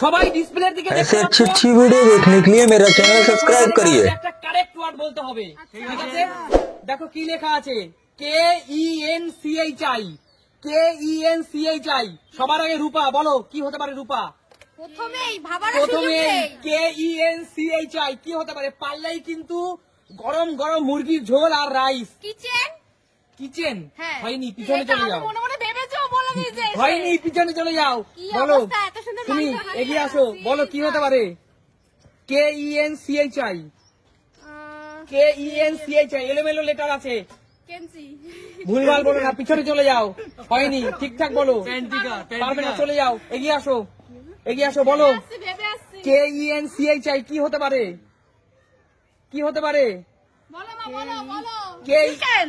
সবাই ডিসপ্লের দিকে ऐसे अच्छी अच्छी वीडियो देखने के लिए मेरा चैनल सब्सक्राइब करिए। একটা কারেক্ট ওয়ার্ড বলতে হবে, ঠিক আছে? দেখো কি লেখা আছে, KENCHI, KENCHI। সবার আগে রূপা, বলো কি হতে পারে রূপা? প্রথমে KENCHI কি হতে পারে? পারলেই কিন্তু গরম গরম মুরগির ঝোল আর রাইস। কিচেন হয়নি, পিছনে চলে যাও। হয়নি, পিছনে চলে যাও। বলো তুমি এগিয়ে আসো, বলো কি হতে পারে? KENCHI, KENCHI এলোমেলো লেটার আছে, ভুলভাল বলো না, পিছনে চলে যাও। হয়নি, ঠিকঠাক বলো। পারবে না, চলে যাও, এগিয়ে আসো, এগিয়ে আসো, বলো KENCHI কি হতে পারে? কি হতে পারে? চিকেন।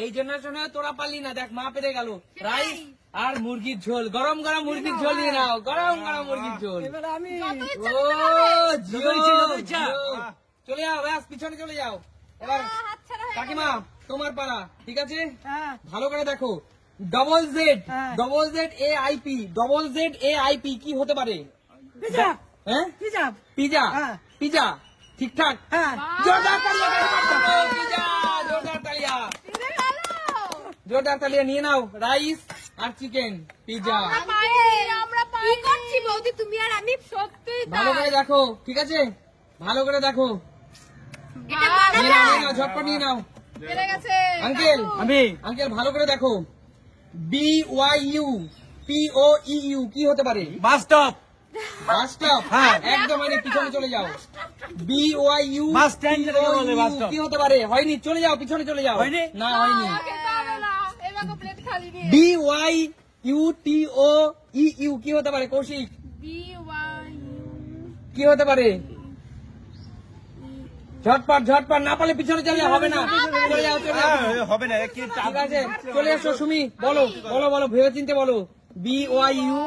এই জেনারেশনে তোরা পারলি না, দেখ মা পেরে গেল। রাইস আর মুরগির ঝোল, গরম গরম মুরগির ঝোল নিয়ে নাও, গরম গরম মুরগির ঝোল। চলে যাও, ব্যাস পিছনে চলে যাও। এবার কাকিমা তোমার পাড়া, ঠিক আছে? ভালো করে দেখো, ZZAIP, ZZAIP কি হতে পারে? হ্যাঁ, পিজা। পিজা ঠিকঠাক। জোরদার তালিয়া, জোরদার তালিয়া, জোরদার তালিয়া নিয়ে নাও। রাইস আর চিকেন, পিজা। ভালো করে দেখো, ঠিক আছে? ভালো করে দেখো, নিয়ে নাও, ঝটপট নিয়ে নাও। আঙ্কেল, আঙ্কেল ভালো করে দেখো, BYUPOEU কি হতে পারে? Bus stop. বাস স্টপ, একদম মানে পিছনে চলে যাও। BYU বাস স্ট্যান্ড কি হতে পারে? হয়নি, চলে যাও, পিছনে চলে যাও। না হয়নি। BYUTOEU কি হতে পারে? কৌশিক কি হতে পারে? ঝটপট ঝটপট, না পারলে পিছনে চলে যাও, হবে না, চলে যাও, চলে যাও, হবে না। ঠিক আছে? চলে আসো সুমি, বলো বলো বলো, ভেবে চিনতে বলো। BYU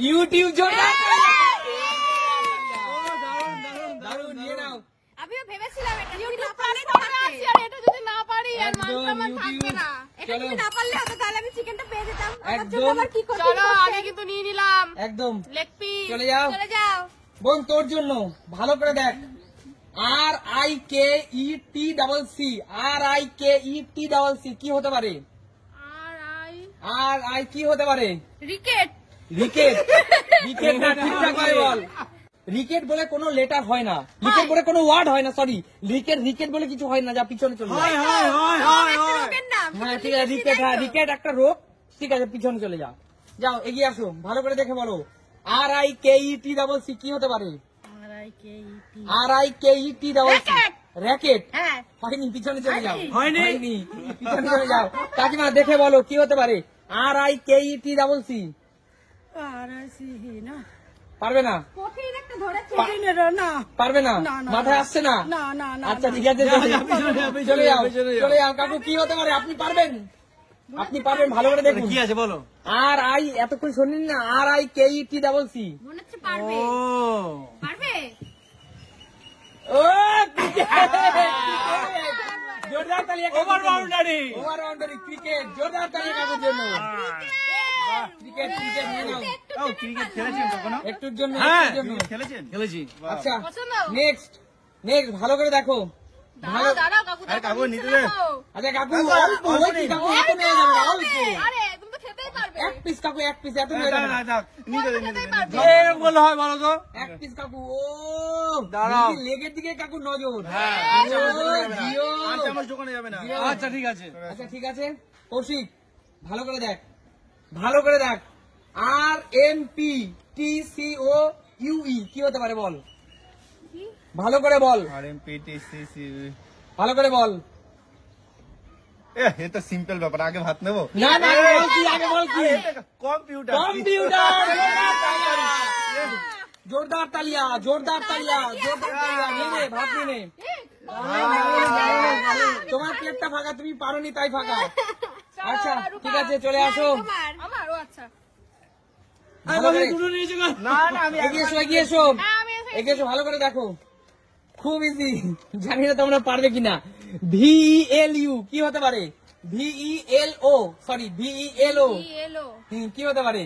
ইউটিউব, জোরদার দারুণ, নিয়ে নাও। আমিও ভেবেছিলাম এটা ইউটিউব পারলে এটা যদি না পারি আর মান থাকবে না। এটা যদি না পারলে হতো তাহলে আমি চিকেনটা পেয়ে যেতাম। আমার জন্য আবার কি করতে? চলো আগে কিন্তু নিয়ে নিলাম একদম, লেগ পিস। চলে যাও, চলে যাও বোন, তোর জন্য। ভালো করে দেখ, RIKETCC, RIKETCC কি হতে পারে? আর কি হতে পারে? রিকেট। রিকেট, রিকেট না, ঠিকঠাক ভাবে বল। রিকেট বলে কোনো লেটার হয় না, রিকেট বলে কোনো ওয়ার্ড হয় না, সরি, রিকেট বলে কিছু হয় না, যা পিছনে চলে যাও। হ্যাঁ ঠিক আছে, রিকেট, হ্যাঁ রিকেট একটা রোগ, ঠিক আছে, পিছনে চলে যাও। যাও, এগিয়ে আসো, ভালো করে দেখে বলো। RIKETCC কি হতে পারে? RIKETCC racket. হয়নি, পিছনে চলে যাও। হয়নি, পিছনে চলে যাও। কাকিমা দেখে বলো কি হতে পারে? RIKETCC পারবে না, পারবে না, মাথায় আসছে না। আচ্ছা ঠিক আছে, চলে যাও, চলে যাও। কাকু কি হতে পারে? আপনি পারবেন, আপনি পারবেন, ভালো করে দেখুন। কি আছে বলো? এতক্ষণ শুনিনি না, RIKETCC। পারবে? ও জোরদার তালিয়া, ওভার বাউন্ডারি, ক্রিকেট, জোরদার তালিয়া কাকুর জন্য। ক্রিকেট, ক্রিকেট নিয়ে নাও। ক্রিকেট খেলেছেন কখনো? একটুর জন্য, খেলেছেন? খেলেছি। আচ্ছা নেক্সট, ভালো করে দেখো। ভালো, কাকু নিতে দেন। আচ্ছা কাকু অল্প, কাকু এত নিয়ে যাবে না, অল্প। আরে তুমি তো খেতেই পারবে। এক পিস কাকু, এক পিস, এত নিয়ে যাবে না। এরকম বললে হয় বলো তো? এক পিস কাকু। ও দাঁড়াও, লেগের দিকে কাকু নজর। দোকানে যাবে না। আচ্ছা ঠিক আছে, আচ্ছা ঠিক আছে। কৌশিক ভালো করে দেখ, ভালো করে দেখ। RMPTCOUE কি হতে পারে বল? ভালো করে বল, RMPTCC, ভালো করে বল। এ তো সিম্পল ব্যাপার, আগে ভাত নেবো। না না, বল কি, আগে বল কি? কম্পিউটার। কম্পিউটার, জোরদার তালিয়া, জোরদার তালিয়া, জোরদার তালিয়া। নিয়ে নে, ভাত নিয়ে নে। তোমার প্লেটটা ফাঁকা, তুমি পারোনি তাই ফাঁকা। আচ্ছা ঠিক আছে, চলে আসো। আমারও আচ্ছা। এগিয়ে এসো, এগিয়ে এসো, এগিয়ে এসো, ভালো করে দেখো। খুব ইজি, জানি না তোমরা পারবে কিনা। VELU কি হতে পারে? VELO, সরি VELO, কি হতে পারে?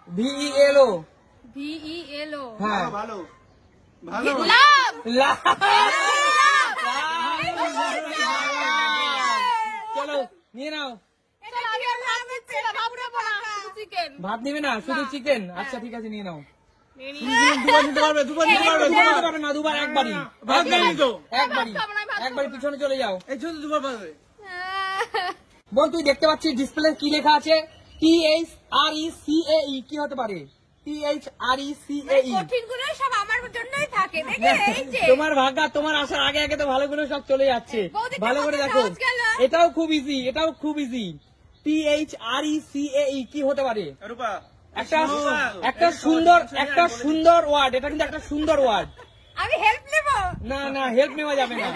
VELO, হ্যাঁ ভালো ভালো চলো নিয়ে নাও। চিকেন ভাত নিবে না, শুধু চিকেন? আচ্ছা ঠিক আছে, নিয়ে নাও। দুবার নিতে পারবে, দুবার নিতে পারবে। দুবার নিতে পারবে না, দুবার, একবারই। ভাত খাইনি তো। একবারই পিছনে চলে যাও। এই শুধু দুবার পারবে। বোন তুই দেখতে পাচ্ছিস ডিসপ্লে কি লেখা আছে? THRECAE কি হতে পারে? THRECAE। কঠিনগুলো সব আমার জন্যই থাকে, দেখে এই যে তোমার ভাগ্য, তোমার আসার আগে আগে তো ভালো করে সব চলে যাচ্ছে। বৌদিটা ভালো করে কত দেখো, সহজ গেল। এটাও খুব ইজি, এটাও খুব ইজি। THRECAE কি হতে পারে? রূপা একটা সুন্দর ওয়ার্ড, এটা কিন্তু একটা সুন্দর ওয়ার্ড। আমি হেল্প নেব। না না, হেল্প নেওয়া যাবে না,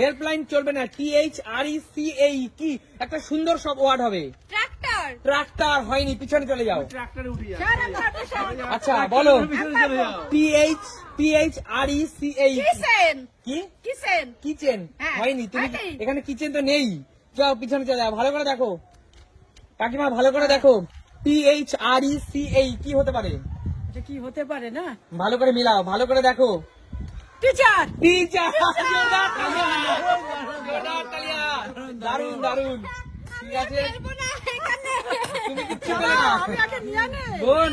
হেল্পলাইন চলবে না। THRECAE কি একটা সুন্দর সব ওয়ার্ড হবে। ট্রাক্টর। ট্রাক্টর হয়নি, পিছনে চলে যাও। ট্রাক্টরে উঠি যা। আচ্ছা বলো। পিছনে চলে যাও। THRECAE kitchen. কি? কিচেন। কিচেন হ্যাঁ, হয়নি, তুমি হয়নি। এখানে কিচেন তো নেই। যাও পিছনে চলে যাও, ভালো করে দেখো কাকিমা, ভালো করে দেখো। THRECAE কি হতে পারে? কি হতে পারে না? ভালো করে মিলাও, ভালো করে দেখো। টিচার। টিচার। দারুন দারুন, ঠিক আছে। খেলবো না এখানে। তুমি কিচ্ছু পেলে না বোন,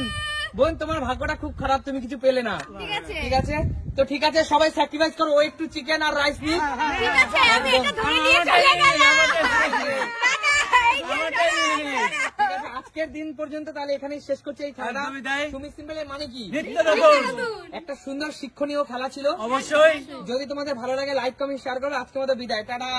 বোন তোমার ভাগ্যটা খুব খারাপ, তুমি কিছু পেলে না। ঠিক আছে, ঠিক আছে, তো ঠিক আছে, সবাই স্যাক্রিফাইস করো। ও একটু চিকেন আর রাইস নিয়ে। ঠিক আছে, আমি এটা ধরে নিয়ে চলে গেলাম। ঠিক আছে, আজকের দিন পর্যন্ত তাহলে এখানেই শেষ করছি এই খেলাটা। একদমই তাই। সুমি সিম্বলের মানে কি? নিত্য নতুন। একটা সুন্দর শিক্ষণীয় খেলা ছিল। অবশ্যই। যদি তোমাদের ভালো লাগে লাইক কমেন্ট শেয়ার করো। আজকের মতো বিদায়, টাটা।